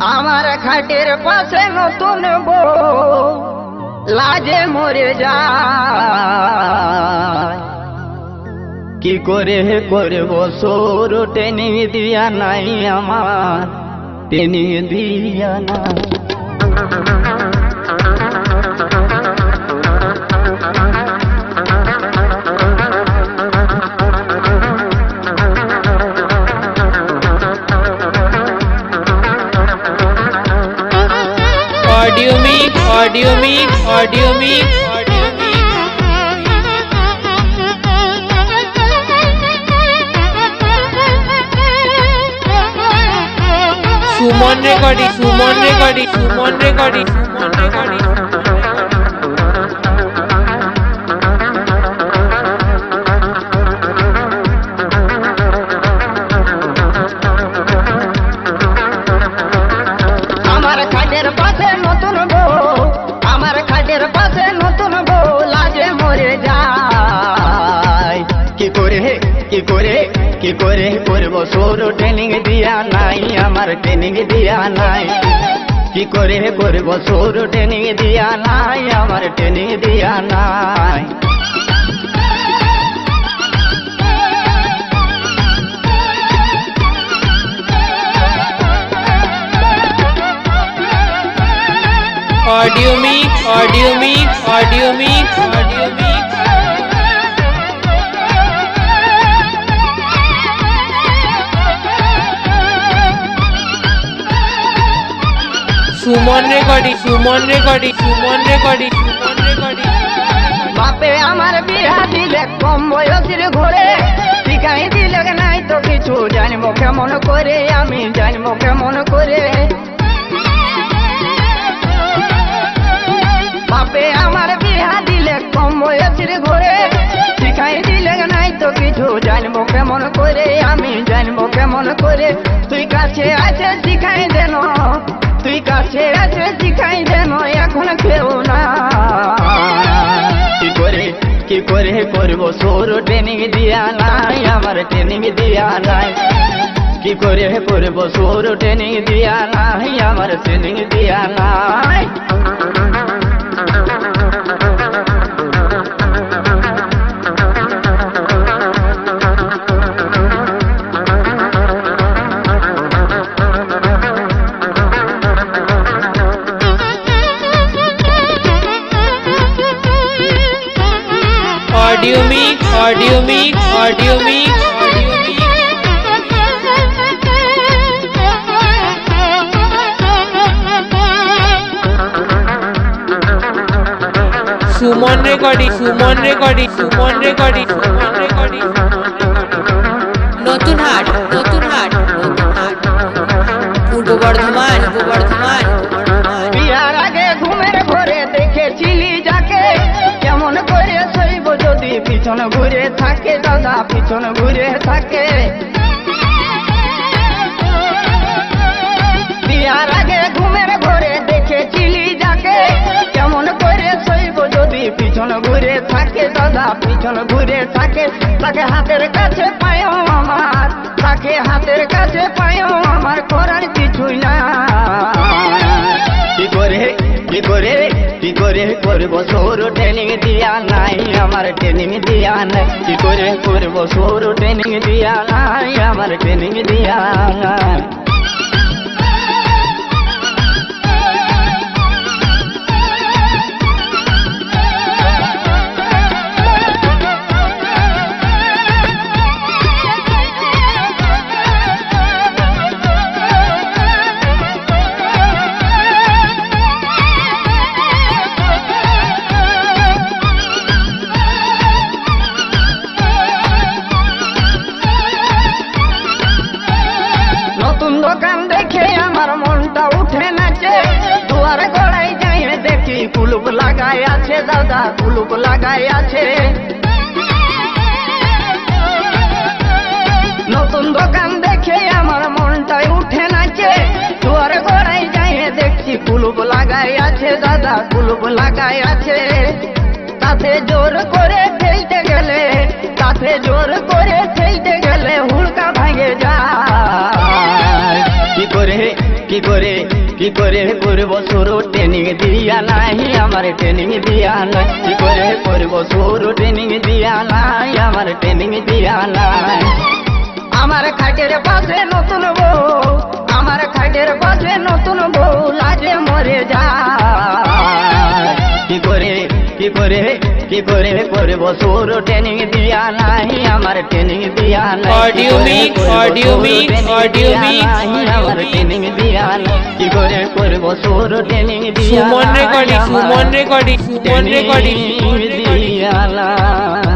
আমার খাটের পাশে নতুন বউ লাজে মরে যায়। কি করে করব সর টেনে দিয়া নাই আমার, টেনে দিয়া নাই। Audio mix audio mix audio mix audio mix Suman recording Suman recording Suman recording Suman recording আমার খাটের পাশে নতুন বউ, আমার খাটের পাশে নতুন বউ লাজে মরে যায়। কি করে কি করে কি করে করব সর ট্রেনিং দিয়া নাই আমার, ট্রেনিং দিয়া নাই। কি করে করব সর ট্রেনিং দিয়া নাই আমার, ট্রেনিং দিয়া নাই। Audio mix audio mix audio mix audio mix Suman recording Suman recording Suman recording Suman recording বাপে আমার বিয়া দিলে কম বয়সের ঘরে, শিখাই দিলে নাই তো কিছু জানবো কেমন করে, আমি জানবো কেমন করে। বাপে আমার বিয়া দিলে কম বয়সের ঘরে, শিখাই দিলে নাই তো কিছু জানবো কেমন করে, আমি জানবো কেমন করে। তুই কাছে আছে শিখাই দেন, তুই কাছে আছে শিখাই দেন, এখন কেউ না। কি করে কি করে করবো সর ট্রেনিং দিয়া নাই আমার, ট্রেনিং দিয়া নাই। কি করে করবো সর ট্রেনিং দিয়া নাই আমার, ট্রেনিং দিয়া নাই। Audio mix audio mix audio mix audio mix Suman recording Suman recording Suman recording Suman recording नतून हाट नतून हाट नतून हाट पूर्व बर्धमान पूर्व बर्धमान বিয়ার আগে ঘুমের ঘরে দেখেছিলি যাকে, কেমন করে সইব যদি পিছন ঘুরে থাকে, দাদা পিছন ঘুরে থাকে। বিয়ার আগে ঘুমের ঘরে দেখেছিলি যাকে, কেমন করে সইব যদি পিছন ঘুরে থাকে, দাদা পিছন ঘুরে থাকে। তাকে হাতের কাছে পায়ও আমার, তাকে হাতের কাছে পায়ও আমার, করার কিছুই না। কি করে কি করে কি করে করব সর ট্রেনিং দিয়া নাই আমার, ট্রেনিং দিয়া নাই। কি করে করব সর ট্রেনিং দিয়া নাই আমার, ট্রেনিং দিয়া নাই। নতুন দোকান দেখে আমার মনটা উঠে নাচে, দুয়ারে গড়াই যাই দেখি কুলুপ লাগাই আছে, দাদা কুলুপ লাগাই আছে। নতুন দোকান দেখে আমার মনটাই উঠে নাচে, দুয়ারে গড়াই যাই দেখছি কুলুপ লাগাই আছে, দাদা কুলুপ লাগাই আছে। তাতে জোর করে ঠেলতে গেলে, তাতে জোর করে ঠেলতে গেলে হুড়কা ভাঙে যায়। কি করে কি করে করব শুরু ট্রেনিং দিয়া নাই আমার ট্রেনিং দিয়া নাই কি করে করব শুরু ট্রেনিং দিয়া নাই আমার ট্রেনিং দিয়া নাই আমার খাটের পাশে নতুন বউ আমার খাটের পাশে নতুন বউ লাজে মরে যায় কি করে কি করে কি করে করব শুরু ট্রেনিং দিয়া নাই আমার ট্রেনিং দিয়া নাই Audio mix, audio mix, audio mix, আমার ট্রেনিং দিয়া নাই কি করে করব শুরু ট্রেনিং দিয়া Suman recording, Suman recording, Suman recording, Suman recording. দিয়া নাই